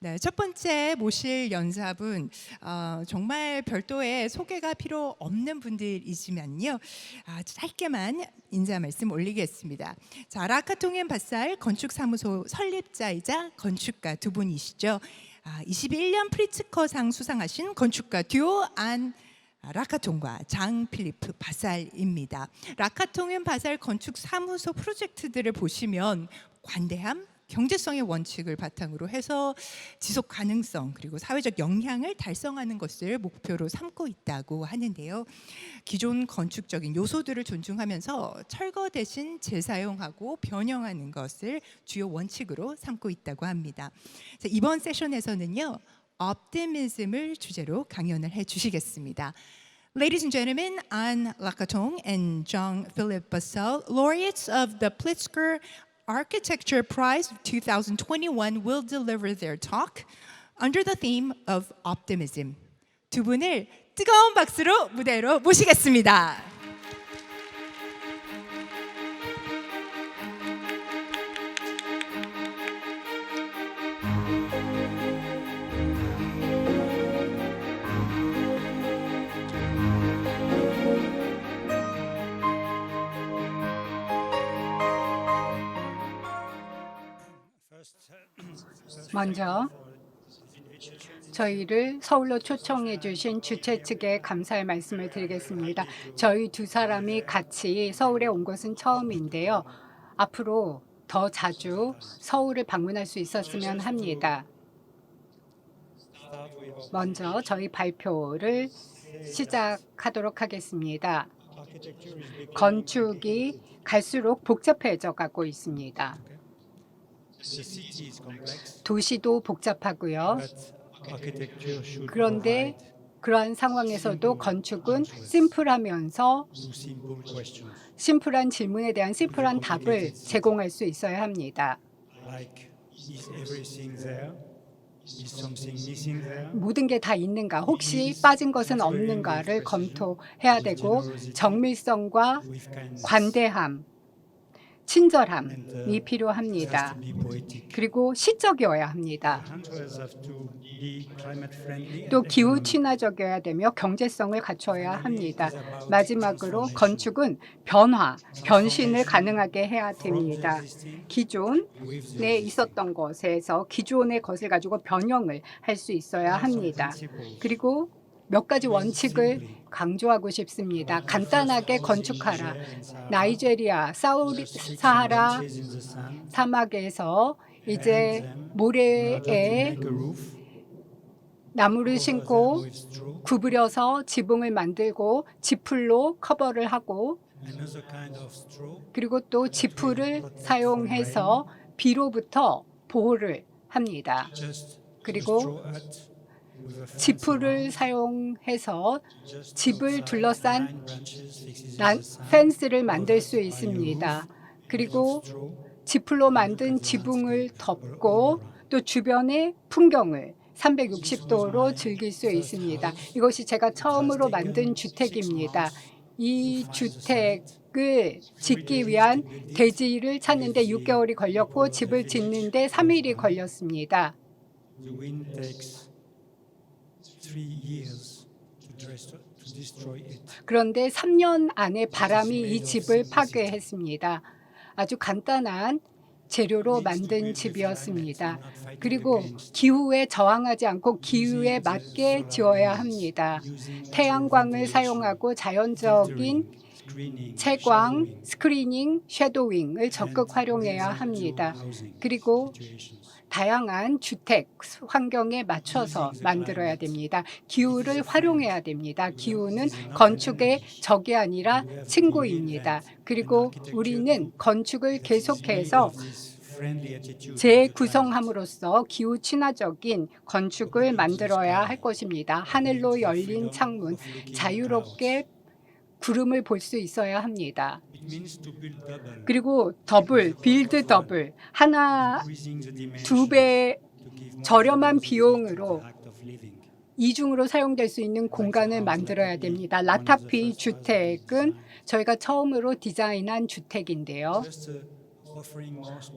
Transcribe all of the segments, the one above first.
네, 첫 번째 모실 연사분 정말 별도의 소개가 필요 없는 분들이지만요. 짧게만 인사 말씀 올리겠습니다. 자, 라카통엔 바살 건축사무소 설립자이자 건축가 두 분이시죠. 21년 프리츠커상 수상하신 건축가 듀오 안 라카통과 장 필리프 바살입니다. 라카통엔 바살 건축사무소 프로젝트들을 보시면 관대함, 경제성의 원칙을 바탕으로 해서 지속 가능성 그리고 사회적 영향을 달성하는 것을 목표로 삼고 있다고 하는데요. 기존 건축적인 요소들을 존중하면서 철거 대신 재사용하고 변형하는 것을 주요 원칙으로 삼고 있다고 합니다. 자, 이번 세션에서는요, optimism을 주제로 강연을 해주시겠습니다. Ladies and gentlemen, Anne Lacatong and Jean-Philippe Bassel, laureates of the Pritzker Architecture Prize of 2021 will deliver their talk under the theme of optimism. 두 분을 뜨거운 박수로 무대로 모시겠습니다. 먼저 저희를 서울로 초청해 주신 주최 측에 감사의 말씀을 드리겠습니다. 저희 두 사람이 같이 서울에 온 것은 처음인데요. 앞으로 더 자주 서울을 방문할 수 있었으면 합니다. 먼저 저희 발표를 시작하도록 하겠습니다. 건축이 갈수록 복잡해져 가고 있습니다. 도시도 복잡하고요. 그런데 그러한 상황에서도 건축은 심플하면서 심플한 질문에 대한 심플한 답을 제공할 수 있어야 합니다. 모든 게 다 있는가, 혹시 빠진 것은 없는가를 검토해야 되고, 정밀성과 관대함, 친절함이 필요합니다. 그리고 시적이어야 합니다. 또 기후 친화적이어야 되며 경제성을 갖춰야 합니다. 마지막으로 건축은 변화, 변신을 가능하게 해야 됩니다. 기존에 있었던 것에서 기존의 것을 가지고 변형을 할 수 있어야 합니다. 그리고 몇 가지 원칙을 강조하고 싶습니다. 간단하게 건축하라. 나이제리아, 사하라 사막에서 이제 모래에 나무를 심고 구부려서 지붕을 만들고 지풀로 커버를 하고, 그리고 또 지풀을 사용해서 비로부터 보호를 합니다. 그리고 지풀을 사용해서 집을 둘러싼 펜스를 만들 수 있습니다. 그리고 지풀로 만든 지붕을 덮고 또 주변의 풍경을 360도로 즐길 수 있습니다. 이것이 제가 처음으로 만든 주택입니다. 이 주택을 짓기 위한 대지를 찾는데 6개월이 걸렸고 집을 짓는데 3일이 걸렸습니다. 그런데 3년 안에 바람이 이 집을 파괴했습니다. 아주 간단한 재료로 만든 집이었습니다. 그리고 기후에 저항하지 않고 기후에 맞게 지어야 합니다. 태양광을 사용하고 자연적인 채광, 스크리닝, 섀도잉을 적극 활용해야 합니다. 그리고 다양한 주택 환경에 맞춰서 만들어야 됩니다. 기후를 활용해야 됩니다. 기후는 건축의 적이 아니라 친구입니다. 그리고 우리는 건축을 계속해서 재구성함으로써 기후 친화적인 건축을 만들어야 할 것입니다. 하늘로 열린 창문, 자유롭게 구름을 볼 수 있어야 합니다. 그리고 빌드 더블, 하나, 2배 저렴한 비용으로 이중으로 사용될 수 있는 공간을 만들어야 됩니다. 라타피 주택은 저희가 처음으로 디자인한 주택인데요.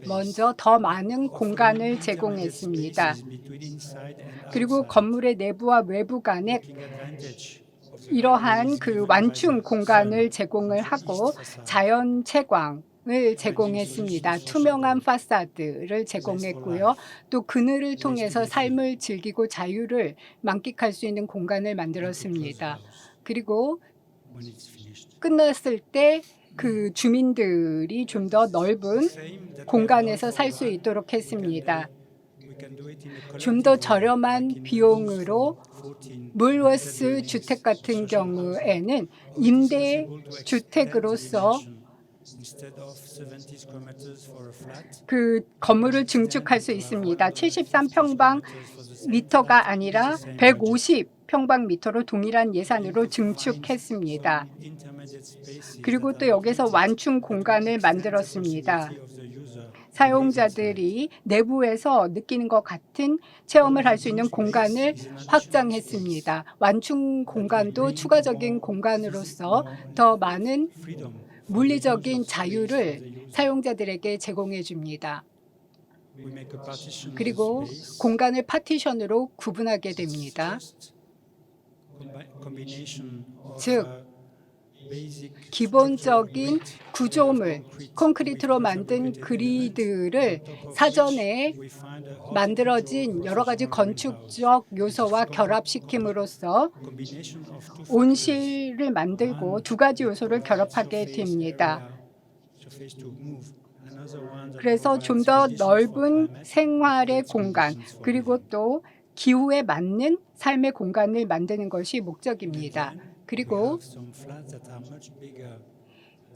먼저 더 많은 공간을 제공했습니다. 그리고 건물의 내부와 외부 간에 이러한 그 완충 공간을 제공을 하고 자연 채광을 제공했습니다. 투명한 파사드를 제공했고요. 또 그늘을 통해서 삶을 즐기고 자유를 만끽할 수 있는 공간을 만들었습니다. 그리고 끝났을 때 그 주민들이 좀 더 넓은 공간에서 살 수 있도록 했습니다. 좀 더 저렴한 비용으로 물워스 주택 같은 경우에는 임대 주택으로서 그 건물을 증축할 수 있습니다. 73평방미터가 아니라 150평방미터로 동일한 예산으로 증축했습니다. 그리고 또 여기서 완충 공간을 만들었습니다. 사용자들이 내부에서 느끼는 것 같은 체험을 할 수 있는 공간을 확장했습니다. 완충 공간도 추가적인 공간으로서 더 많은 물리적인 자유를 사용자들에게 제공해 줍니다. 그리고 공간을 파티션으로 구분하게 됩니다. 즉, 기본적인 구조물, 콘크리트로 만든 그리드를 사전에 만들어진 여러 가지 건축적 요소와 결합시킴으로써 온실을 만들고 두 가지 요소를 결합하게 됩니다. 그래서 좀 더 넓은 생활의 공간, 그리고 또 기후에 맞는 삶의 공간을 만드는 것이 목적입니다. 그리고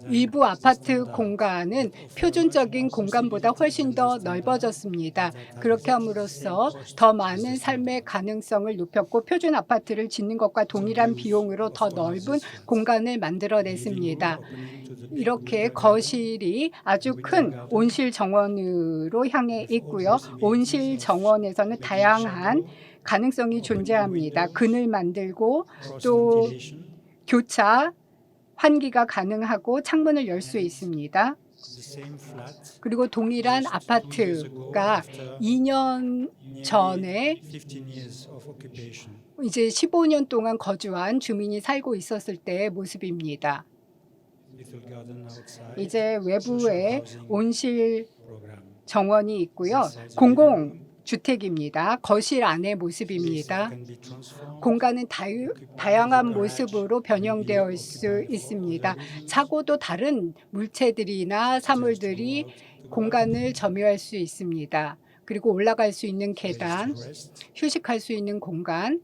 일부 아파트 공간은 표준적인 공간보다 훨씬 더 넓어졌습니다. 그렇게 함으로써 더 많은 삶의 가능성을 높였고 표준 아파트를 짓는 것과 동일한 비용으로 더 넓은 공간을 만들어냈습니다. 이렇게 거실이 아주 큰 온실 정원으로 향해 있고요. 온실 정원에서는 다양한 가능성이 존재합니다. 그늘 만들고 또 교차, 환기가 가능하고 창문을 열 수 있습니다. 그리고 동일한 아파트가 2년 전에 이제 15년 동안 거주한 주민이 살고 있었을 때의 모습입니다. 이제 외부에 온실 정원이 있고요. 공공주택입니다. 거실 안의 모습입니다. 공간은 다양한 모습으로 변형되어 있을 수 있습니다. 차고도 다른 물체들이나 사물들이 공간을 점유할 수 있습니다. 그리고 올라갈 수 있는 계단, 휴식할 수 있는 공간,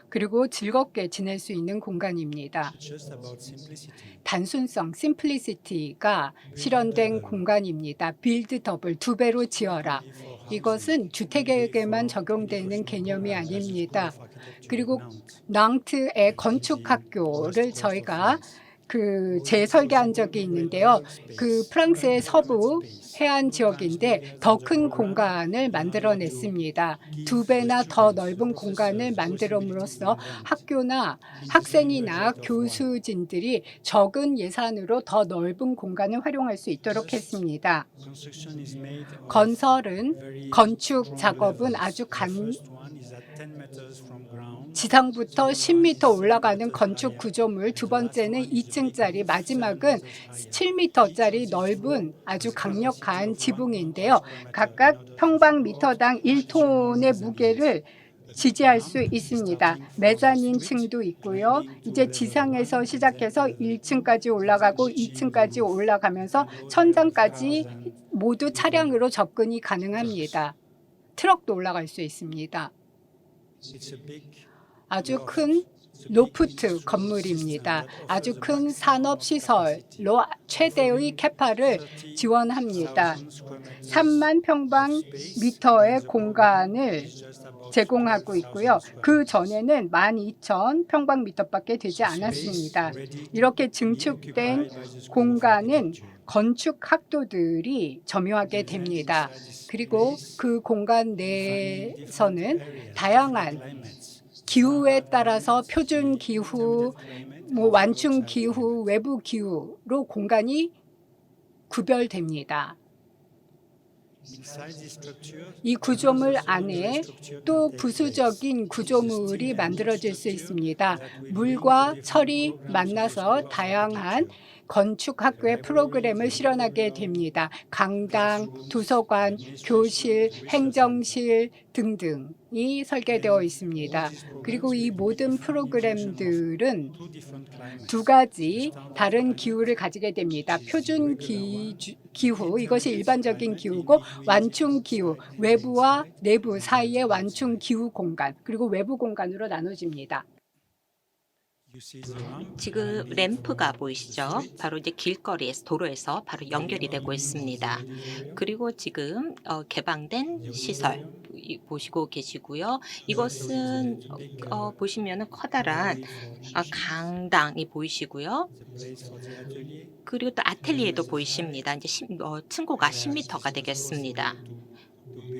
그리고 즐겁게 지낼 수 있는 공간입니다. 단순성, 심플리시티가 실현된 공간입니다. 빌드 더블, 두 배로 지어라. 이것은 주택에게만 적용되는 개념이 아닙니다. 그리고 낭트의 건축학교를 저희가 재설계한 적이 있는데요. 프랑스의 서부 해안 지역인데 더 큰 공간을 만들어냈습니다. 두 배나 더 넓은 공간을 만들음으로써 학교나 학생이나 교수진들이 적은 예산으로 더 넓은 공간을 활용할 수 있도록 했습니다. 건축 작업은 아주 지상부터 10m 올라가는 건축 구조물, 두 번째는 2층짜리, 마지막은 7m짜리 넓은 아주 강력한 지붕인데요. 각각 평방미터당 1톤의 무게를 지지할 수 있습니다. 메자닌 층도 있고요. 이제 지상에서 시작해서 1층까지 올라가고 2층까지 올라가면서 천장까지 모두 차량으로 접근이 가능합니다. 트럭도 올라갈 수 있습니다. 아주 큰 로프트 건물입니다. 아주 큰 산업시설로 최대의 캐파를 지원합니다. 3만 평방미터의 공간을 제공하고 있고요. 그 전에는 12,000평방미터밖에 되지 않았습니다. 이렇게 증축된 공간은 건축학도들이 점유하게 됩니다. 그리고 그 공간 내에서는 다양한 기후에 따라서 표준 기후, 완충 기후, 외부 기후로 공간이 구별됩니다. 이 구조물 안에 또 부수적인 구조물이 만들어질 수 있습니다. 물과 철이 만나서 다양한 건축학교의 프로그램을 실현하게 됩니다. 강당, 도서관, 교실, 행정실 등등이 설계되어 있습니다. 그리고 이 모든 프로그램들은 두 가지 다른 기후를 가지게 됩니다. 표준 기후, 이것이 일반적인 기후고, 완충 기후, 외부와 내부 사이의 완충 기후 공간, 그리고 외부 공간으로 나눠집니다. 지금 램프가 보이시죠? 바로 이제 길거리에서 도로에서 바로 연결이 되고 있습니다. 그리고 지금 개방된 시설 보시고 계시고요. 이것은 보시면은 커다란 강당이 보이시고요. 그리고 또 아틀리에도 보이십니다. 이제 층고가 10m가 되겠습니다.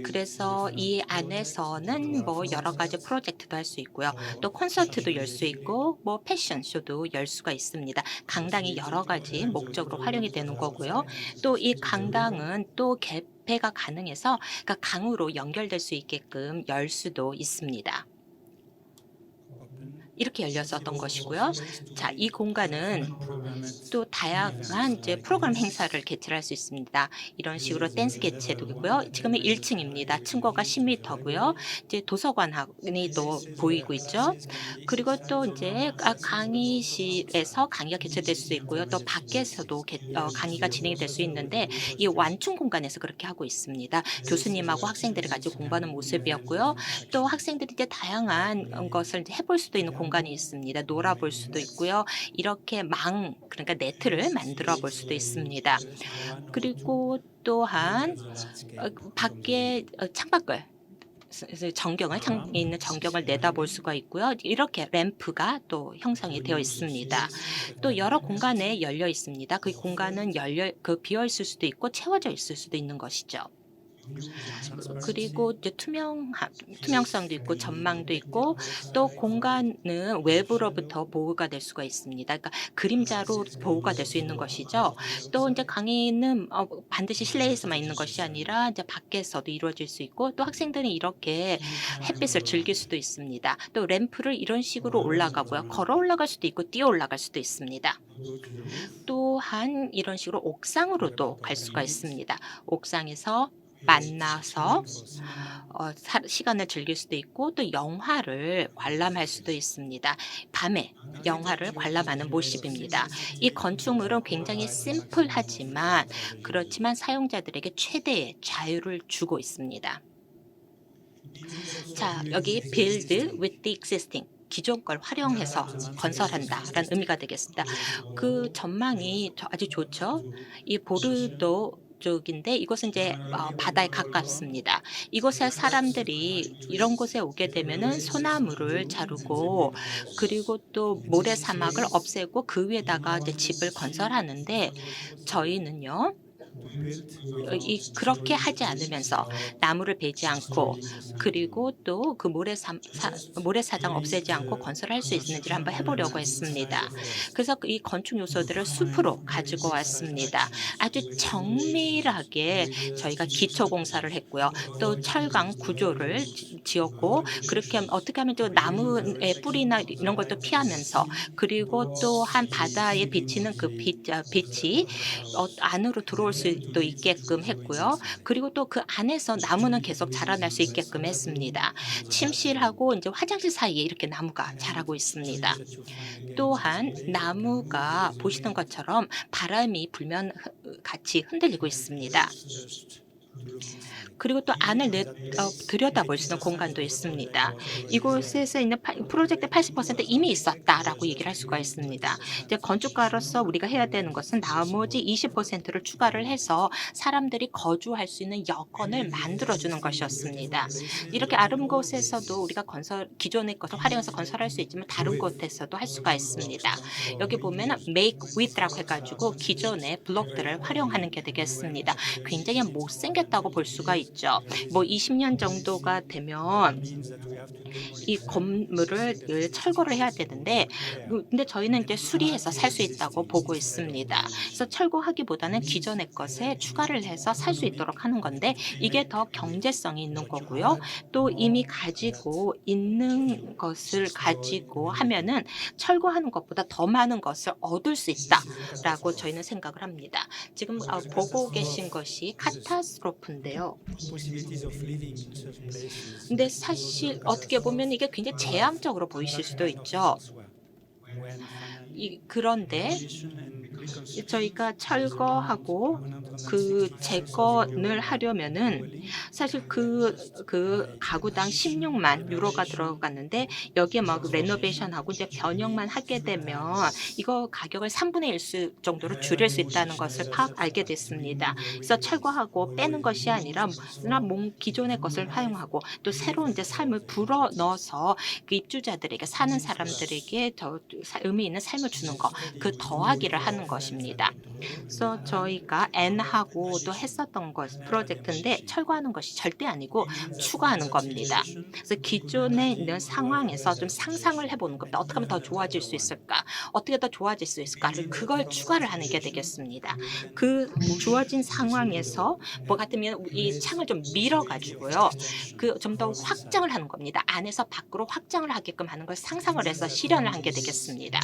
그래서 이 안에서는 뭐 여러 가지 프로젝트도 할 수 있고요. 또 콘서트도 열 수 있고 뭐 패션쇼도 열 수가 있습니다. 강당이 여러 가지 목적으로 활용이 되는 거고요. 또 이 강당은 또 개폐가 가능해서 그러니까 강으로 연결될 수 있게끔 열 수도 있습니다. 이렇게 열렸었던 것이고요. 자, 이 공간은 또 다양한 이제 프로그램 행사를 개최를 할 수 있습니다. 이런 식으로 댄스 개최도 있고요. 지금은 1층입니다. 층고가 10m고요. 이제 도서관이 또 보이고 있죠. 그리고 또 이제 강의실에서 강의가 개최될 수도 있고요. 또 밖에서도 강의가 진행이 될 수 있는데 이 완충 공간에서 그렇게 하고 있습니다. 교수님하고 학생들이 같이 공부하는 모습이었고요. 또 학생들이 이제 다양한 것을 이제 해볼 수도 있는 공간이 있습니다. 놀아볼 수도 있고요. 이렇게 그러니까 네트를 만들어 볼 수도 있습니다. 그리고 또한 밖에 창밖을 창에 있는 전경을 내다볼 수가 있고요. 이렇게 램프가 또 형성이 되어 있습니다. 또 여러 공간에 열려 있습니다. 그 공간은 비어 있을 수도 있고 채워져 있을 수도 있는 것이죠. 그리고 이제 투명성도 있고 전망도 있고 또 공간은 외부로부터 보호가 될 수가 있습니다. 그러니까 그림자로 보호가 될 수 있는 것이죠. 또 이제 강의는 반드시 실내에서만 있는 것이 아니라 이제 밖에서도 이루어질 수 있고 또 학생들은 이렇게 햇빛을 즐길 수도 있습니다. 또 램프를 이런 식으로 올라가고요. 걸어 올라갈 수도 있고 뛰어 올라갈 수도 있습니다. 또한 이런 식으로 옥상으로도 갈 수가 있습니다. 옥상에서 만나서 시간을 즐길 수도 있고 또 영화를 관람할 수도 있습니다. 밤에 영화를 관람하는 모습입니다. 이 건축물은 굉장히 심플하지만 그렇지만 사용자들에게 최대의 자유를 주고 있습니다. 자, 여기 build with the existing. 기존 걸 활용해서 건설한다라는 의미가 되겠습니다. 그 전망이 아주 좋죠. 이 보르도 쪽인데 이곳은 이제 바다에 가깝습니다. 이곳에 사람들이 이런 곳에 오게 되면은 소나무를 자르고 그리고 또 모래사막을 없애고 그 위에다가 이제 집을 건설하는데 저희는요. 그렇게 하지 않으면서 나무를 베지 않고 그리고 또 그 모래사장 없애지 않고 건설할 수 있는지를 한번 해보려고 했습니다. 그래서 이 건축 요소들을 숲으로 가지고 왔습니다. 아주 정밀하게 저희가 기초 공사를 했고요. 또 철강 구조를 지었고 그렇게 어떻게 하면 또 나무의 뿌리나 이런 것도 피하면서 그리고 또 한 바다에 비치는 그 빛이 안으로 들어올 수도 있게끔 했고요. 그리고 또 그 안에서 나무는 계속 자라날 수 있게끔 했습니다. 침실하고 이제 화장실 사이에 이렇게 나무가 자라고 있습니다. 또한 나무가 보시는 것처럼 바람이 불면 같이 흔들리고 있습니다. 그리고 또 안을 들여다볼 수 있는 공간도 있습니다. 이곳에서 있는 프로젝트 80% 이미 있었다라고 얘기를 할 수가 있습니다. 이제 건축가로서 우리가 해야 되는 것은 나머지 20%를 추가를 해서 사람들이 거주할 수 있는 여건을 만들어주는 것이었습니다. 이렇게 아름 곳에서도 우리가 기존의 것을 활용해서 건설할 수 있지만 다른 곳에서도 할 수가 있습니다. 여기 보면 make with라고 해가지고 기존의 블록들을 활용하는 게 되겠습니다. 굉장히 못생겼다 끝났다고 볼 수가 있죠. 뭐 20년 정도가 되면 이 건물을 철거를 해야 되는데 근데 저희는 이제 수리해서 살 수 있다고 보고 있습니다. 그래서 철거하기보다는 기존의 것에 추가를 해서 살 수 있도록 하는 건데 이게 더 경제성이 있는 거고요. 또 이미 가지고 있는 것을 가지고 하면은 철거하는 것보다 더 많은 것을 얻을 수 있다라고 저희는 생각을 합니다. 지금 보고 계신 것이 카타스트로프인데요. 근데 사실 어떻게 보면 이게 굉장히 제한적으로 보이실 수도 있죠. 그런데 저희가 철거하고 그 재건을 하려면은 사실 그 가구당 16만 유로가 들어갔는데 여기에 막 레노베이션하고 이제 변형만 하게 되면 이거 가격을 3분의 1 정도로 줄일 수 있다는 것을 알게 됐습니다. 그래서 철거하고 빼는 것이 아니라 기존의 것을 활용하고 또 새로운 이제 삶을 불어 넣어서 그 입주자들에게 사는 사람들에게 더 의미 있는 삶을 주는 거, 그 더하기를 하는 것입니다. 그래서 저희가 N하고도 했었던 프로젝트인데 철거하는 것이 절대 아니고 추가하는 겁니다. 그래서 기존에 있는 상황에서 좀 상상을 해보는 겁니다. 어떻게 하면 더 좋아질 수 있을까? 어떻게 더 좋아질 수 있을까를 그걸 추가를 하는 게 되겠습니다. 그 주어진 상황에서 뭐 같으면 이 창을 좀 밀어가지고요. 그 좀 더 확장을 하는 겁니다. 안에서 밖으로 확장을 하게끔 하는 걸 상상을 해서 실현을 한 게 되겠습니다.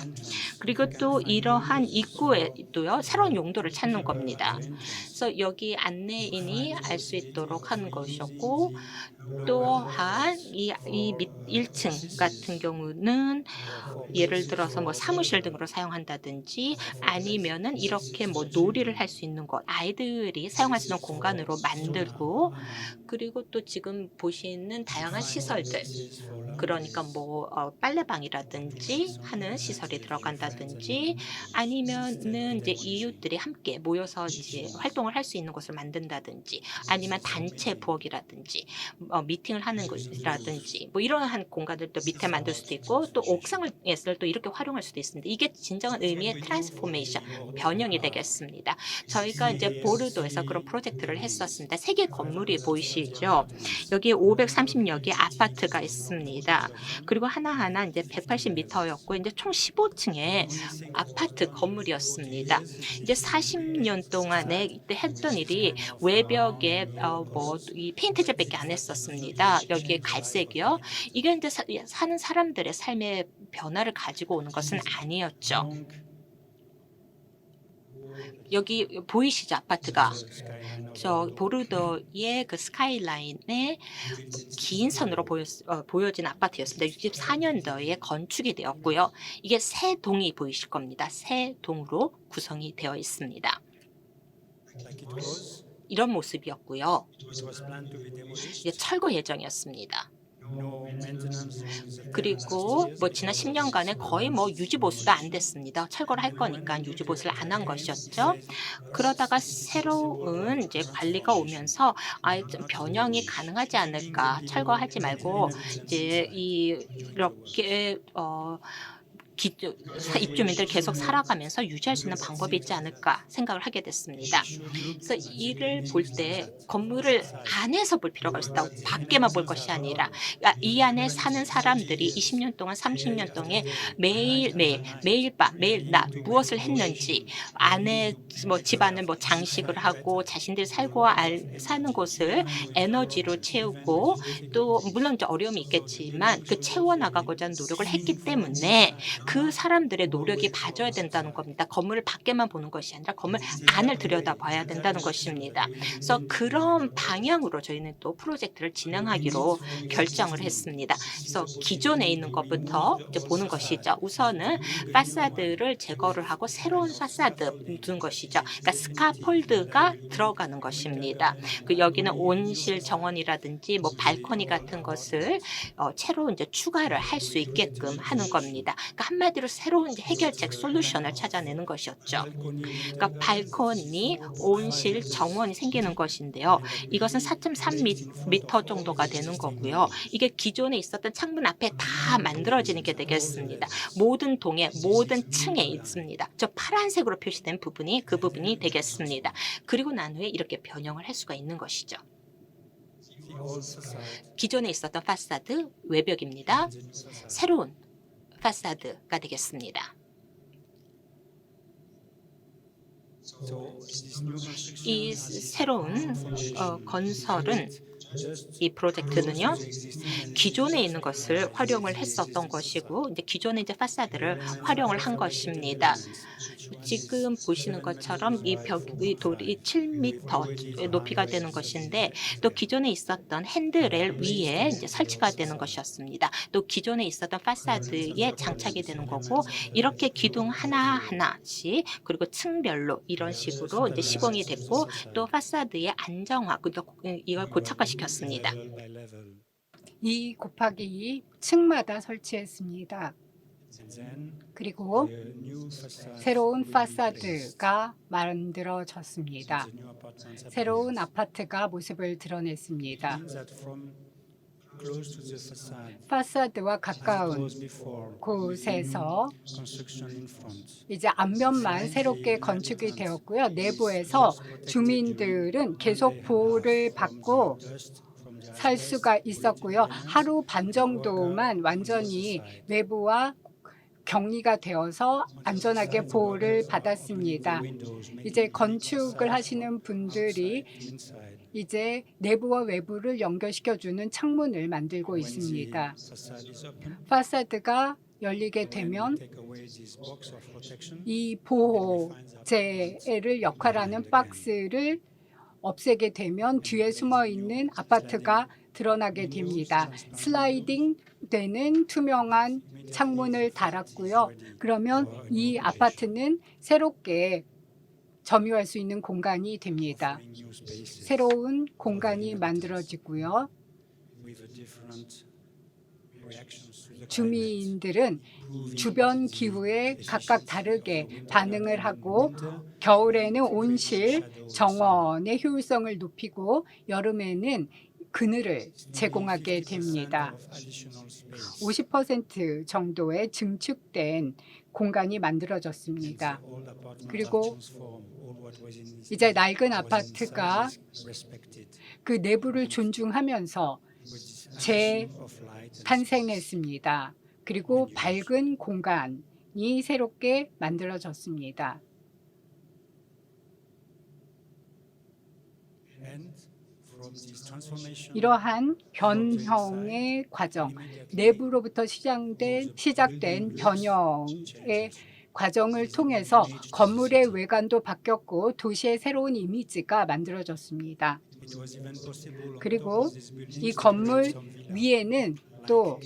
그리고 또 이러한 입구에도요 새로운 용도를 찾는 겁니다. 그래서 여기 안내인이 알 수 있도록 하는 것이었고 또한 이 1층 같은 경우는 예를 들어서 뭐 사무실 등으로 사용한다든지 아니면은 이렇게 뭐 놀이를 할 수 있는 곳, 아이들이 사용할 수 있는 공간으로 만들고 그리고 또 지금 보시는 다양한 시설들 그러니까 뭐 빨래방이라든지 하는 시설이 들어간다든지 아니면은 이제 이웃들이 함께 모여서 이제 활동을 할 수 있는 곳을 만든다든지 아니면 단체 부엌이라든지 미팅을 하는 곳이라든지 뭐 이러한 공간들도 밑에 만들 수도 있고 또 옥상을 또 이렇게 활용할 수도 있습니다. 이게 진정한 의미의 트랜스포메이션 변형이 되겠습니다. 저희가 이제 보르도에서 그런 프로젝트를 했었습니다. 세 개 건물이 보이시죠? 여기 530여 개 아파트가 있습니다. 그리고 하나하나 이제 180m였고 이제 총 15층의 아파트 건물이었습니다. 이제 40년 동안에 이때 했던 일이 외벽에 뭐 이 페인트질밖에 안 했었습니다. 여기에 갈색이요. 이게 이제 사는 사람들의 삶의 변화를 가지고 오는 것은 아니었죠. 여기 보이시죠 아파트가 저 보르도의 그 스카이라인에 긴 선으로 보여진 아파트였습니다. 64년도에 건축이 되었고요. 이게 세 동이 보이실 겁니다. 세 동으로 구성이 되어 있습니다. 이런 모습이었고요. 이게 철거 예정이었습니다. 그리고 뭐 지난 10년간에 거의 뭐 유지보수도 안 됐습니다. 철거를 할 거니까 유지보수를 안 한 것이었죠. 그러다가 새로운 이제 관리가 오면서 좀 변형이 가능하지 않을까. 철거하지 말고 이제 이렇게 입주민들 계속 살아가면서 유지할 수 있는 방법이 있지 않을까 생각을 하게 됐습니다. 그래서 이를 볼 때 건물을 안에서 볼 필요가 있다. 밖에만 볼 것이 아니라 이 안에 사는 사람들이 20년 동안 30년 동안 매일 밤 매일 낮 무엇을 했는지 안에 뭐 집안을 뭐 장식을 하고 자신들이 사는 곳을 에너지로 채우고 또 물론 이제 어려움이 있겠지만 그 채워나가고자 하는 노력을 했기 때문에 그 사람들의 노력이 봐줘야 된다는 겁니다. 건물을 밖에만 보는 것이 아니라 건물 안을 들여다봐야 된다는 것입니다. 그래서 그런 방향으로 저희는 또 프로젝트를 진행하기로 결정을 했습니다. 그래서 기존에 있는 것부터 이제 보는 것이죠. 우선은 파사드를 제거를 하고 새로운 파사드 두는 것이죠. 그러니까 스카폴드가 들어가는 것입니다. 여기는 온실 정원이라든지 뭐 발코니 같은 것을 채로 이제 추가를 할 수 있게끔 하는 겁니다. 그러니까 한마디로 새로운 이제 해결책 솔루션을 찾아내는 것이었죠. 그러니까 발코니, 온실, 정원이 생기는 것인데요. 이것은 4.3m 정도가 되는 거고요. 이게 기존에 있었던 창문 앞에 다 만들어지는 게 되겠습니다. 모든 동에 모든 층에 있습니다. 저 파란색으로 표시된 부분이 그 부분이 되겠습니다. 그리고 난 후에 이렇게 변형을 할 수가 있는 것이죠. 기존에 있었던 파사드 외벽입니다. 새로운 파사드가 되겠습니다. 이 새로운 건설은 이 프로젝트는요, 기존에 있는 것을 활용을 했었던 것이고, 이제 기존의 이제 파사드를 활용을 한 것입니다. 지금 보시는 것처럼 이 돌이 7m 높이가 되는 것인데, 또 기존에 있었던 핸드레일 위에 이제 설치가 되는 것이었습니다. 또 기존에 있었던 파사드에 장착이 되는 거고, 이렇게 기둥 하나하나씩 그리고 층별로 이런 식으로 이제 시공이 됐고, 또 파사드의 안정화, 이걸 고착화시켰습니다. 2 곱하기 2 층마다 설치했습니다. 그리고 새로운 파사드가 만들어졌습니다. 새로운 아파트가 모습을 드러냈습니다. 파사드와 가까운 곳에서 이제 앞면만 새롭게 건축이 되었고요. 내부에서 주민들은 계속 보호를 받고 살 수가 있었고요. 하루 반 정도만 완전히 외부와 격리가 되어서 안전하게 보호를 받았습니다. 이제 건축을 하시는 분들이 이제 내부와 외부를 연결시켜주는 창문을 만들고 있습니다. 파사드가 열리게 되면 이 보호제를 역할하는 박스를 없애게 되면 뒤에 숨어있는 아파트가 드러나게 됩니다. 슬라이딩 되는 투명한 창문을 달았고요. 그러면 이 아파트는 새롭게 점유할 수 있는 공간이 됩니다. 새로운 공간이 만들어지고요. 주민들은 주변 기후에 각각 다르게 반응을 하고 겨울에는 온실, 정원의 효율성을 높이고 여름에는 그늘을 제공하게 됩니다. 50% 정도의 증축된 공간이 만들어졌습니다. 그리고 이제 낡은 아파트가 그 내부를 존중하면서 재탄생했습니다. 그리고 밝은 공간이 새롭게 만들어졌습니다. 이러한 변형의 과정, 내부로부터 시작된 변형의 과정을 통해서 건물의 외관도 바뀌었고 도시의 새로운 이미지가 만들어졌습니다. 그리고 이 건물 위에는 또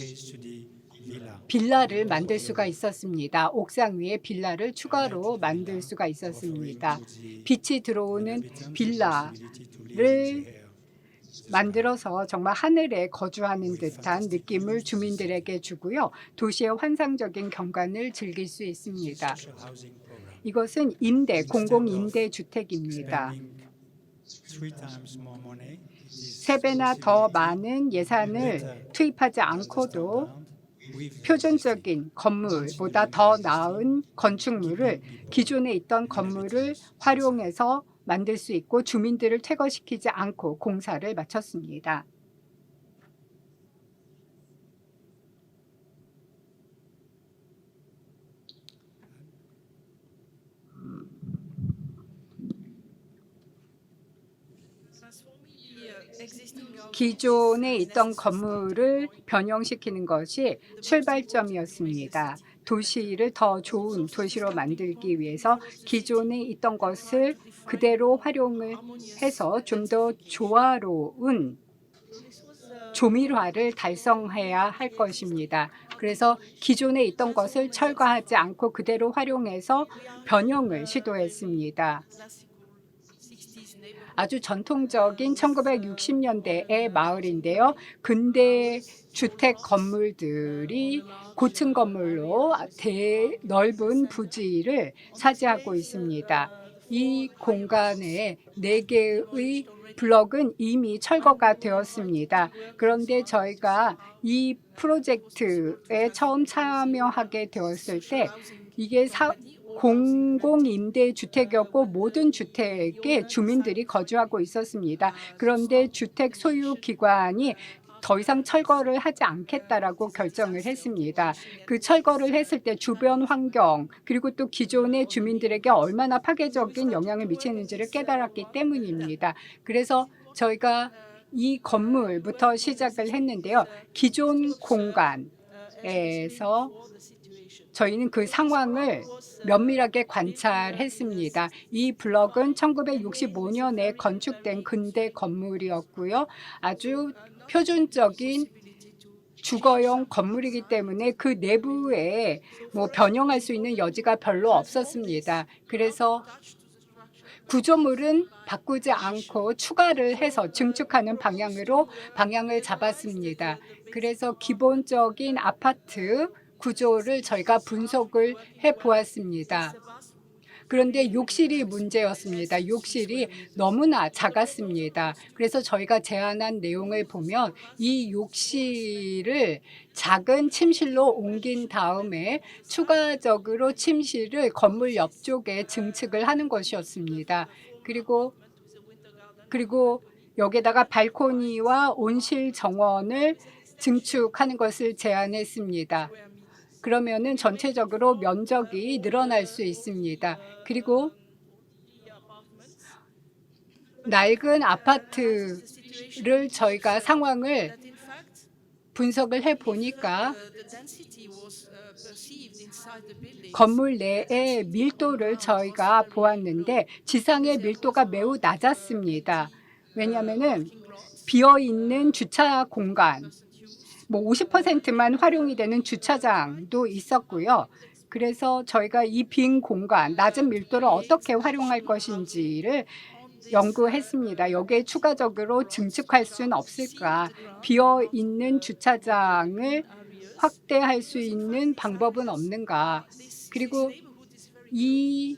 빌라를 만들 수가 있었습니다. 옥상 위에 빌라를 추가로 만들 수가 있었습니다. 빛이 들어오는 빌라를 만들어서 정말 하늘에 거주하는 듯한 느낌을 주민들에게 주고요. 도시의 환상적인 경관을 즐길 수 있습니다. 이것은 공공임대주택입니다. 3배나 더 많은 예산을 투입하지 않고도 표준적인 건물보다 더 나은 건축물을 기존에 있던 건물을 활용해서 만들 수 있고 주민들을 퇴거시키지 않고 공사를 마쳤습니다. 기존에 있던 건물을 변형시키는 것이 출발점이었습니다. 도시를 더 좋은 도시로 만들기 위해서 기존에 있던 것을 그대로 활용을 해서 좀 더 조화로운 조밀화를 달성해야 할 것입니다. 그래서 기존에 있던 것을 철거하지 않고 그대로 활용해서 변형을 시도했습니다. 아주 전통적인 1960년대의 마을인데요. 근대 주택 건물들이 고층 건물로 넓은 부지를 차지하고 있습니다. 이 공간에 4개의 블럭은 이미 철거가 되었습니다. 그런데 저희가 이 프로젝트에 처음 참여하게 되었을 때 이게 공공임대주택이었고 모든 주택에 주민들이 거주하고 있었습니다. 그런데 주택 소유기관이 더 이상 철거를 하지 않겠다라고 결정을 했습니다. 그 철거를 했을 때 주변 환경 그리고 또 기존의 주민들에게 얼마나 파괴적인 영향을 미치는지를 깨달았기 때문입니다. 그래서 저희가 이 건물부터 시작을 했는데요. 기존 공간에서 저희는 그 상황을 면밀하게 관찰했습니다. 이 블럭은 1965년에 건축된 근대 건물이었고요. 아주 표준적인 주거용 건물이기 때문에 그 내부에 변형할 수 있는 여지가 별로 없었습니다. 그래서 구조물은 바꾸지 않고 추가를 해서 증축하는 방향으로 방향을 잡았습니다. 그래서 기본적인 아파트 구조를 저희가 분석을 해보았습니다. 그런데 욕실이 문제였습니다. 욕실이 너무나 작았습니다. 그래서 저희가 제안한 내용을 보면 이 욕실을 작은 침실로 옮긴 다음에 추가적으로 침실을 건물 옆쪽에 증축을 하는 것이었습니다. 그리고 여기다가 발코니와 온실 정원을 증축하는 것을 제안했습니다. 그러면은 전체적으로 면적이 늘어날 수 있습니다. 그리고 낡은 아파트를 저희가 상황을 분석을 해보니까 건물 내의 밀도를 저희가 보았는데 지상의 밀도가 매우 낮았습니다. 왜냐하면 비어있는 주차 공간 50%만 활용이 되는 주차장도 있었고요. 그래서 저희가 이 빈 공간, 낮은 밀도를 어떻게 활용할 것인지를 연구했습니다. 여기에 추가적으로 증축할 수는 없을까? 비어있는 주차장을 확대할 수 있는 방법은 없는가? 그리고 이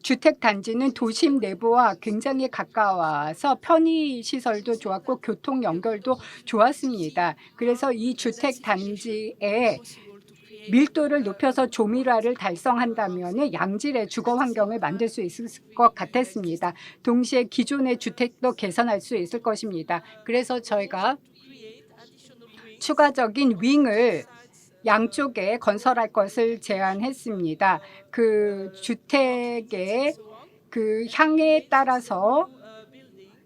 주택단지는 도심 내부와 굉장히 가까워서 편의시설도 좋았고 교통 연결도 좋았습니다. 그래서 이 주택단지에 밀도를 높여서 조밀화를 달성한다면 양질의 주거 환경을 만들 수 있을 것 같았습니다. 동시에 기존의 주택도 개선할 수 있을 것입니다. 그래서 저희가 추가적인 윙을 양쪽에 건설할 것을 제안했습니다. 그 주택의 그 향에 따라서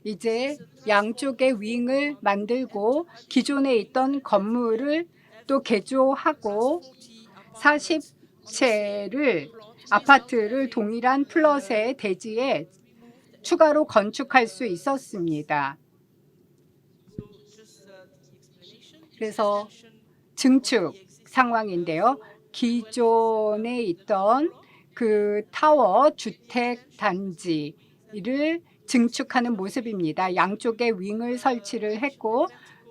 이제 양쪽에 윙을 만들고 기존에 있던 건물을 또 개조하고 40채를 아파트를 동일한 플롯의 대지에 추가로 건축할 수 있었습니다. 그래서 증축 상황인데요. 기존에 있던 그 타워 주택 단지를 증축하는 모습입니다. 양쪽에 윙을 설치를 했고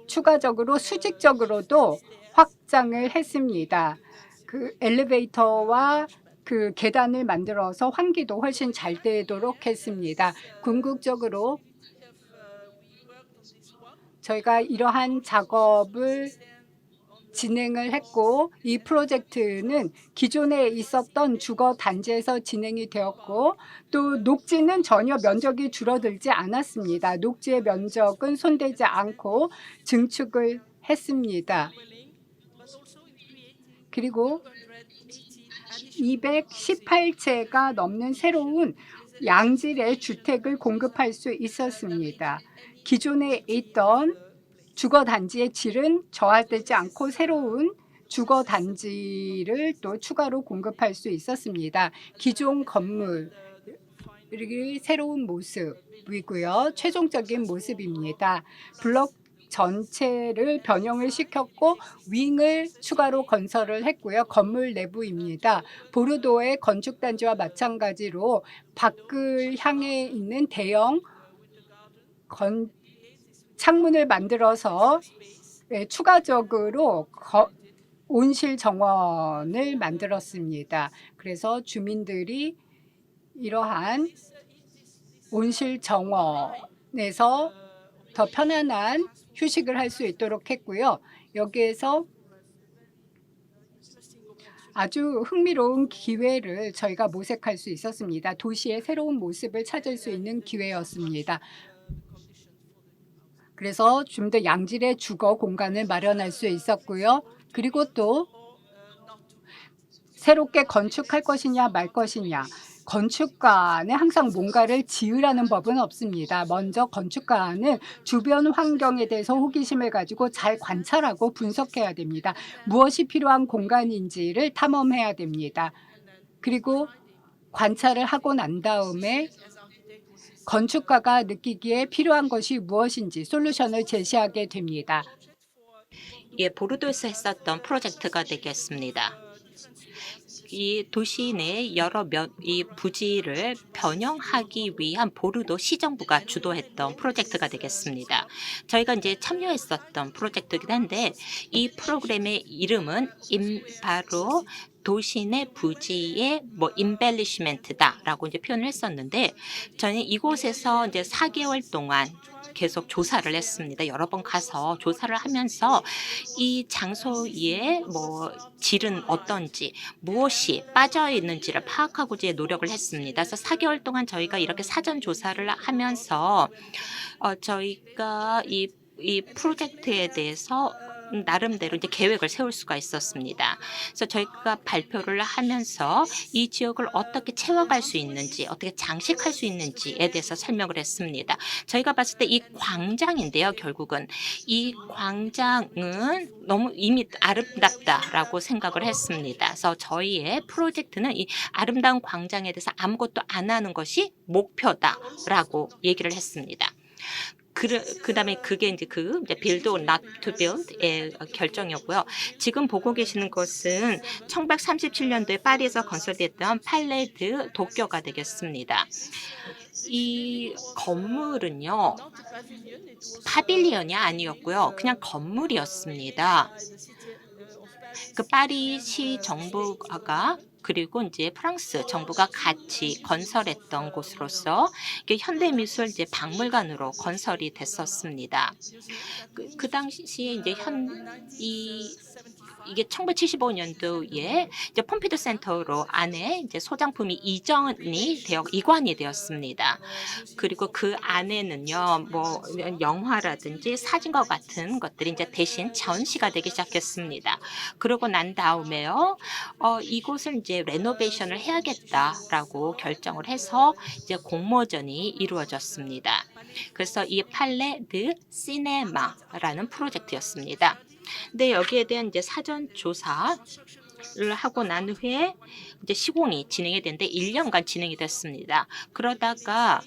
추가적으로 수직적으로도 확장을 했습니다. 그 엘리베이터와 그 계단을 만들어서 환기도 훨씬 잘 되도록 했습니다. 궁극적으로 저희가 이러한 작업을 진행을 했고 이 프로젝트는 기존에 있었던 주거 단지에서 진행이 되었고 또 녹지는 전혀 면적이 줄어들지 않았습니다. 녹지의 면적은 손대지 않고 증축을 했습니다. 그리고 218채가 넘는 새로운 양질의 주택을 공급할 수 있었습니다. 기존에 있던 주거단지의 질은 저하되지 않고 새로운 주거단지를 또 추가로 공급할 수 있었습니다. 기존 건물이 새로운 모습이고요. 최종적인 모습입니다. 블록 전체를 변형을 시켰고 윙을 추가로 건설을 했고요. 건물 내부입니다. 보르도의 건축단지와 마찬가지로 밖을 향해 있는 대형 창문을 만들어서 추가적으로 온실 정원을 만들었습니다. 그래서 주민들이 이러한 온실 정원에서 더 편안한 휴식을 할 수 있도록 했고요. 여기에서 아주 흥미로운 기회를 저희가 모색할 수 있었습니다. 도시의 새로운 모습을 찾을 수 있는 기회였습니다. 그래서 좀 더 양질의 주거 공간을 마련할 수 있었고요. 그리고 또 새롭게 건축할 것이냐 말 것이냐. 건축가는 항상 뭔가를 지으라는 법은 없습니다. 먼저 건축가는 주변 환경에 대해서 호기심을 가지고 잘 관찰하고 분석해야 됩니다. 무엇이 필요한 공간인지를 탐험해야 됩니다. 그리고 관찰을 하고 난 다음에 건축가가 느끼기에 필요한 것이 무엇인지 솔루션을 제시하게 됩니다. 예, 보르도에서 했었던 프로젝트가 되겠습니다. 이 도시 내 이 부지를 변형하기 위한 보르도 시정부가 주도했던 프로젝트가 되겠습니다. 저희가 이제 참여했었던 프로젝트이긴 한데 이 프로그램의 이름은 바로 도시 내 부지의 인벨리시멘트다라고 이제 표현을 했었는데 저는 이곳에서 이제 4개월 동안 계속 조사를 했습니다. 여러 번 가서 조사를 하면서 이 장소의 질은 어떤지 무엇이 빠져 있는지를 파악하고자 노력을 했습니다. 그래서 4개월 동안 저희가 이렇게 사전 조사를 하면서 저희가 이 프로젝트에 대해서 나름대로 이제 계획을 세울 수가 있었습니다. 그래서 저희가 발표를 하면서 이 지역을 어떻게 채워갈 수 있는지, 어떻게 장식할 수 있는지에 대해서 설명을 했습니다. 저희가 봤을 때 이 광장인데요, 결국은 이 광장은 너무 이미 아름답다라고 생각을 했습니다. 그래서 저희의 프로젝트는 이 아름다운 광장에 대해서 아무것도 안 하는 것이 목표다라고 얘기를 했습니다. 그다음에 그게 이제 build or not to build의 결정이었고요. 지금 보고 계시는 것은 1937년도에 파리에서 건설됐던 팔레 드 도쿄가 되겠습니다. 이 건물은요, 파빌리언이 아니었고요, 그냥 건물이었습니다. 그 파리 시 정부가 그리고 이제 프랑스 정부가 같이 건설했던 곳으로서 현대미술 이제 박물관으로 건설이 됐었습니다. 그 당시에 이제 이게 1975년도에 이제 폼피두 센터로 안에 이제 소장품이 이관이 되었습니다. 그리고 그 안에는요, 영화라든지 사진과 같은 것들이 이제 대신 전시가 되기 시작했습니다. 그러고 난 다음에요, 이곳을 이제 레노베이션을 해야겠다라고 결정을 해서 이제 공모전이 이루어졌습니다. 그래서 이 팔레 드 시네마라는 프로젝트였습니다. 근데 여기에 대한 이제 사전 조사를 하고 난 후에 이제 시공이 진행이 됐는데 1년간 진행이 됐습니다. 그러다가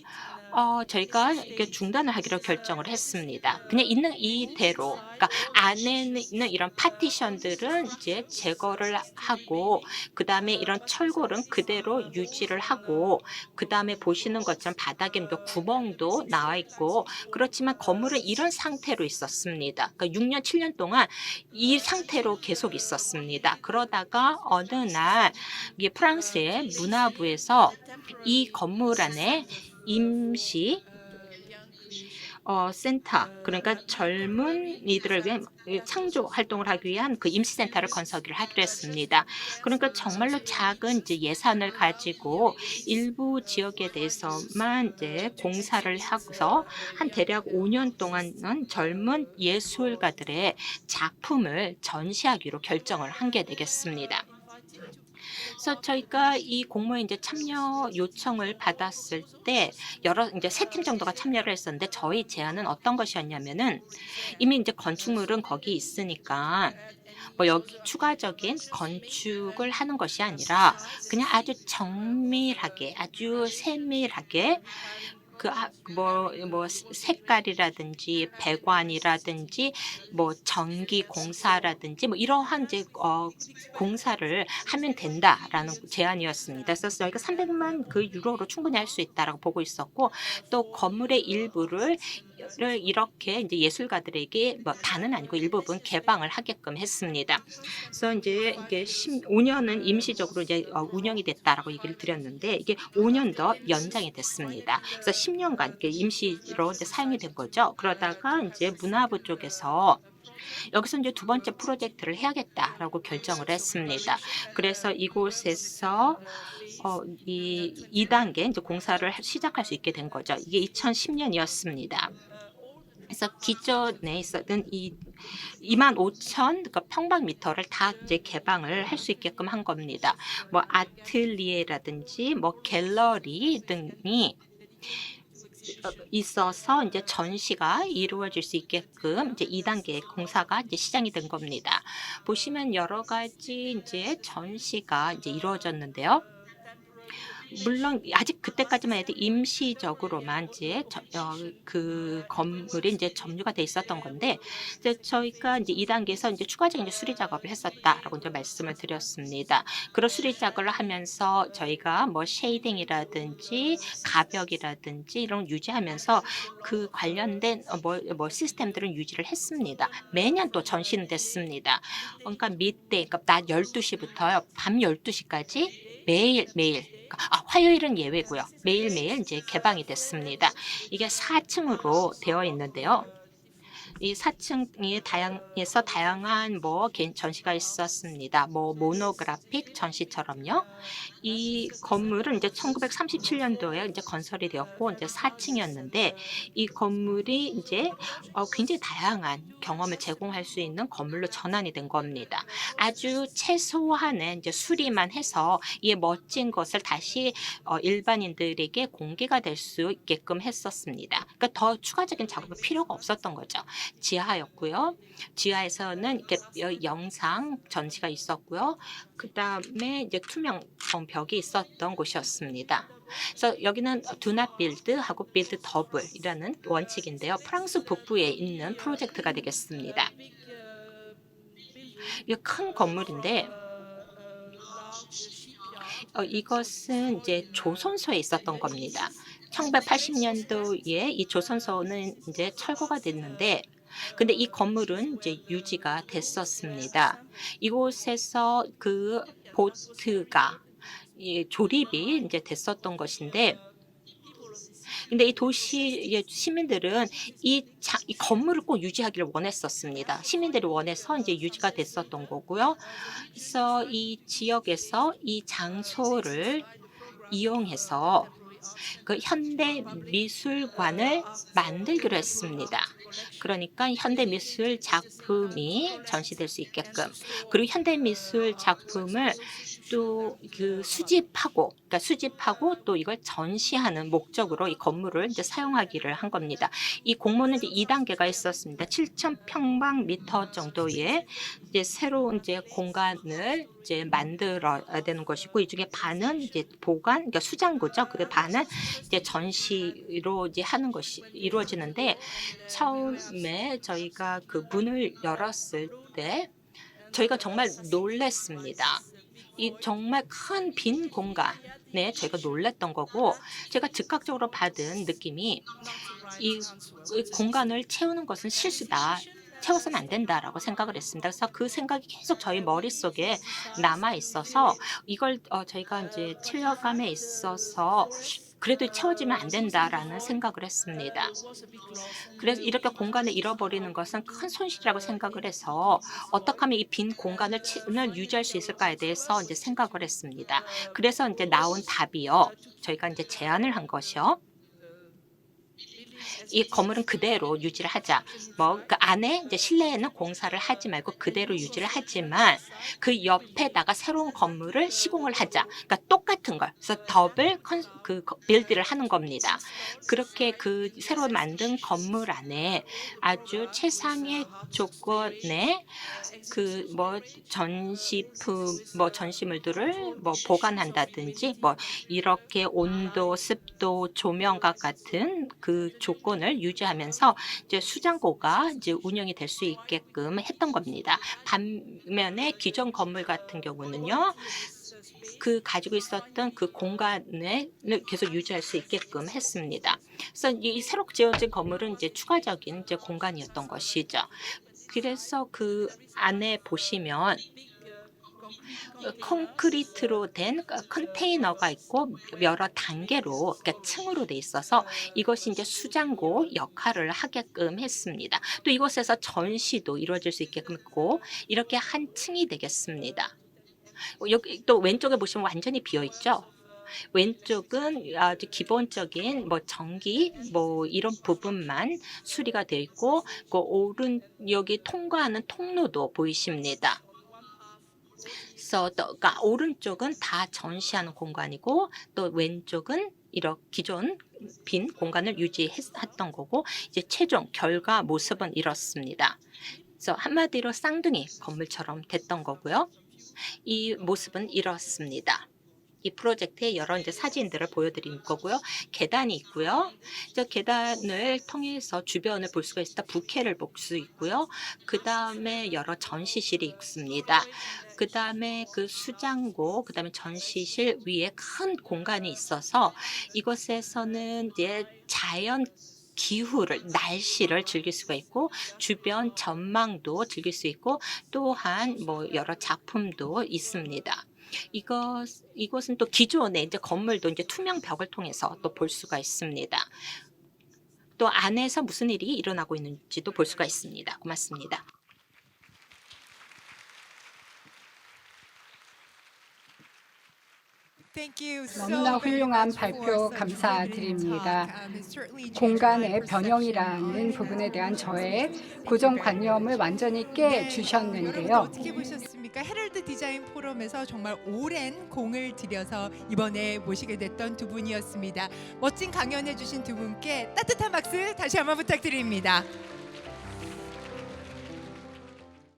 저희가 이렇게 중단을 하기로 결정을 했습니다. 그냥 있는 이대로, 그러니까 안에 있는 이런 파티션들은 이제 제거를 하고, 그 다음에 이런 철골은 그대로 유지를 하고, 그 다음에 보시는 것처럼 바닥에 구멍도 나와 있고, 그렇지만 건물은 이런 상태로 있었습니다. 그러니까 6년, 7년 동안 이 상태로 계속 있었습니다. 그러다가 어느 날 프랑스의 문화부에서 이 건물 안에 임시 센터, 그러니까 젊은이들을 위한 창조 활동을 하기 위한 그 임시센터를 건설을 하기로 했습니다. 그러니까 정말로 작은 이제 예산을 가지고 일부 지역에 대해서만 이제 공사를 하고서 한 대략 5년 동안은 젊은 예술가들의 작품을 전시하기로 결정을 한 게 되겠습니다. 그래서 저희가 이 공모에 이제 참여 요청을 받았을 때 이제 3팀 정도가 참여를 했었는데 저희 제안은 어떤 것이었냐면은 이미 이제 건축물은 거기 있으니까 여기 추가적인 건축을 하는 것이 아니라 그냥 아주 정밀하게, 아주 세밀하게 색깔이라든지 배관이라든지 전기 공사라든지 이러한 이제 공사를 하면 된다라는 제안이었습니다. 그래서 저희가 300만 유로로 충분히 할 수 있다라고 보고 있었고, 또 건물의 일부를 이렇게 이제 예술가들에게 뭐 다는 아니고 일부분 개방을 하게끔 했습니다. 그래서 이제 이게 5년은 임시적으로 이제 운영이 됐다라고 얘기를 드렸는데 이게 5년 더 연장이 됐습니다. 그래서 10년간 이렇게 임시로 이제 사용이 된 거죠. 그러다가 이제 문화부 쪽에서 여기서 이제 두 번째 프로젝트를 해야겠다라고 결정을 했습니다. 그래서 이곳에서 이 2단계 이제 공사를 시작할 수 있게 된 거죠. 이게 2010년이었습니다. 그래서 기존에 있었던 이 25,000 그러니까 평방미터를 다 이제 개방을 할 수 있게끔 한 겁니다. 뭐 아틀리에라든지 뭐 갤러리 등이 있어서 이제 전시가 이루어질 수 있게끔 이제 2단계 공사가 이제 시작이 된 겁니다. 보시면 여러 가지 이제 전시가 이제 이루어졌는데요. 물론 아직 그때까지만 해도 임시적으로만 이제 그 건물이 이제 점유가 돼 있었던 건데 이제 저희가 이제 2단계에서 이제 추가적인 이제 수리 작업을 했었다라고 이제 말씀을 드렸습니다. 그런 수리 작업을 하면서 저희가 뭐 쉐이딩이라든지 가벽이라든지 이런 걸 유지하면서 그 관련된 뭐 시스템들은 유지를 했습니다. 매년 또 전시는 됐습니다. 그러니까 midday, 그러니까 낮 12시부터요 밤 12시까지 매일매일 화요일은 예외고요. 매일매일 이제 개방이 됐습니다. 이게 4층으로 되어 있는데요. 이 4층이 다양한 뭐 전시가 있었습니다. 뭐 모노그래픽 전시처럼요. 이 건물은 이제 1937년도에 이제 건설이 되었고 이제 4층이었는데 이 건물이 이제 굉장히 다양한 경험을 제공할 수 있는 건물로 전환이 된 겁니다. 아주 최소한의 이제 수리만 해서 이 멋진 것을 다시 일반인들에게 공개가 될 수 있게끔 했었습니다. 그러니까 더 추가적인 작업이 필요가 없었던 거죠. 지하였고요. 지하에서는 이렇게 영상 전시가 있었고요. 그 다음에 이제 투명 벽이 있었던 곳이었습니다. 그래서 여기는 Do not build 하고 build double이라는 원칙인데요. 프랑스 북부에 있는 프로젝트가 되겠습니다. 이게 큰 건물인데 이것은 이제 조선소에 있었던 겁니다. 1980년도에 이 조선소는 이제 철거가 됐는데 근데 이 건물은 이제 유지가 됐었습니다. 이곳에서 그 보트가 조립이 이제 됐었던 것인데 근데 이 도시의 시민들은 이 건물을 꼭 유지하기를 원했었습니다. 시민들이 원해서 이제 유지가 됐었던 거고요. 그래서 이 지역에서 이 장소를 이용해서 그 현대 미술관을 만들기로 했습니다. 그러니까 현대 미술 작품이 전시될 수 있게끔 그리고 현대 미술 작품을 또 그 수집하고 또 이걸 전시하는 목적으로 이 건물을 이제 사용하기를 한 겁니다. 이 공모는 이제 2단계가 있었습니다. 7,000평방미터 정도의 이제 새로운 이제 공간을 이제 만들어야 되는 것이고 이 중에 반은 이제 보관, 그러니까 수장고죠. 그 반은 이제 전시로 이제 하는 것이 이루어지는데 처음에 저희가 그 문을 열었을 때 저희가 정말 놀랐습니다. 이 정말 큰 빈 공간에 저희가 놀랐던 거고 제가 즉각적으로 받은 느낌이 이 공간을 채우는 것은 실수다. 채워서는 안 된다라고 생각을 했습니다. 그래서 그 생각이 계속 저희 머릿속에 남아 있어서 이걸 저희가 이제 채워감에 있어서 그래도 채워지면 안 된다라는 생각을 했습니다. 그래서 이렇게 공간을 잃어버리는 것은 큰 손실이라고 생각을 해서 어떻게 하면 이 빈 공간을 유지할 수 있을까에 대해서 이제 생각을 했습니다. 그래서 이제 나온 답이요. 저희가 이제 제안을 한 것이요. 이 건물은 그대로 유지를 하자. 뭐 그 안에 이제 실내에는 공사를 하지 말고 그대로 유지를 하지만 그 옆에다가 새로운 건물을 시공을 하자. 그러니까 똑같은 걸. 그래서 더블 그 빌드를 하는 겁니다. 그렇게 그 새로 만든 건물 안에 아주 최상의 조건에 그 뭐 전시품 뭐 전시물들을 뭐 보관한다든지 뭐 이렇게 온도, 습도, 조명과 같은 그 조건을 유지하면서 이제 수장고가 이제 운영이 될 수 있게끔 했던 겁니다. 반면에 기존 건물 같은 경우는요. 그 가지고 있었던 그 공간을 계속 유지할 수 있게끔 했습니다. 그래서 이 새로 지어진 건물은 이제 추가적인 이제 공간이었던 것이죠. 그래서 그 안에 보시면 콘크리트로 된 컨테이너가 있고 여러 단계로 그러니까 층으로 돼 있어서 이것이 이제 수장고 역할을 하게끔 했습니다. 또 이곳에서 전시도 이루어질 수 있게끔 했고 이렇게 한 층이 되겠습니다. 여기 또 왼쪽에 보시면 완전히 비어 있죠. 왼쪽은 아주 기본적인 뭐 전기 뭐 이런 부분만 수리가 되어 있고 그 오른 여기 통과하는 통로도 보이십니다. 그래서 또 그러니까 오른쪽은 다 전시하는 공간이고 또 왼쪽은 이렇게 기존 빈 공간을 유지했던 거고 이제 최종 결과 모습은 이렇습니다. 그래서 한마디로 쌍둥이 건물처럼 됐던 거고요. 이 모습은 이렇습니다. 이 프로젝트의 여러 이제 사진들을 보여드린 거고요. 계단이 있고요. 저 계단을 통해서 주변을 볼 수가 있다. 부캐를 볼 수 있고요. 그 다음에 여러 전시실이 있습니다. 그 다음에 그 수장고, 그 다음에 전시실 위에 큰 공간이 있어서 이곳에서는 이제 자연 기후를 날씨를 즐길 수가 있고 주변 전망도 즐길 수 있고 또한 뭐 여러 작품도 있습니다. 이것은 또 기존의 이제 건물도 이제 투명 벽을 통해서 또 볼 수가 있습니다. 또 안에서 무슨 일이 일어나고 있는지도 볼 수가 있습니다. 고맙습니다. 너무나 훌륭한 발표 감사드립니다. 공간의 변형이라는 부분에 대한 저의 고정관념을 완전히 깨주셨는데요. 여러분 어떻게 보셨습니까? 헤럴드 디자인 포럼에서 정말 오랜 공을 들여서 이번에 모시게 됐던 두 분이었습니다. 멋진 강연해 주신 두 분께 따뜻한 박수 다시 한번 부탁드립니다.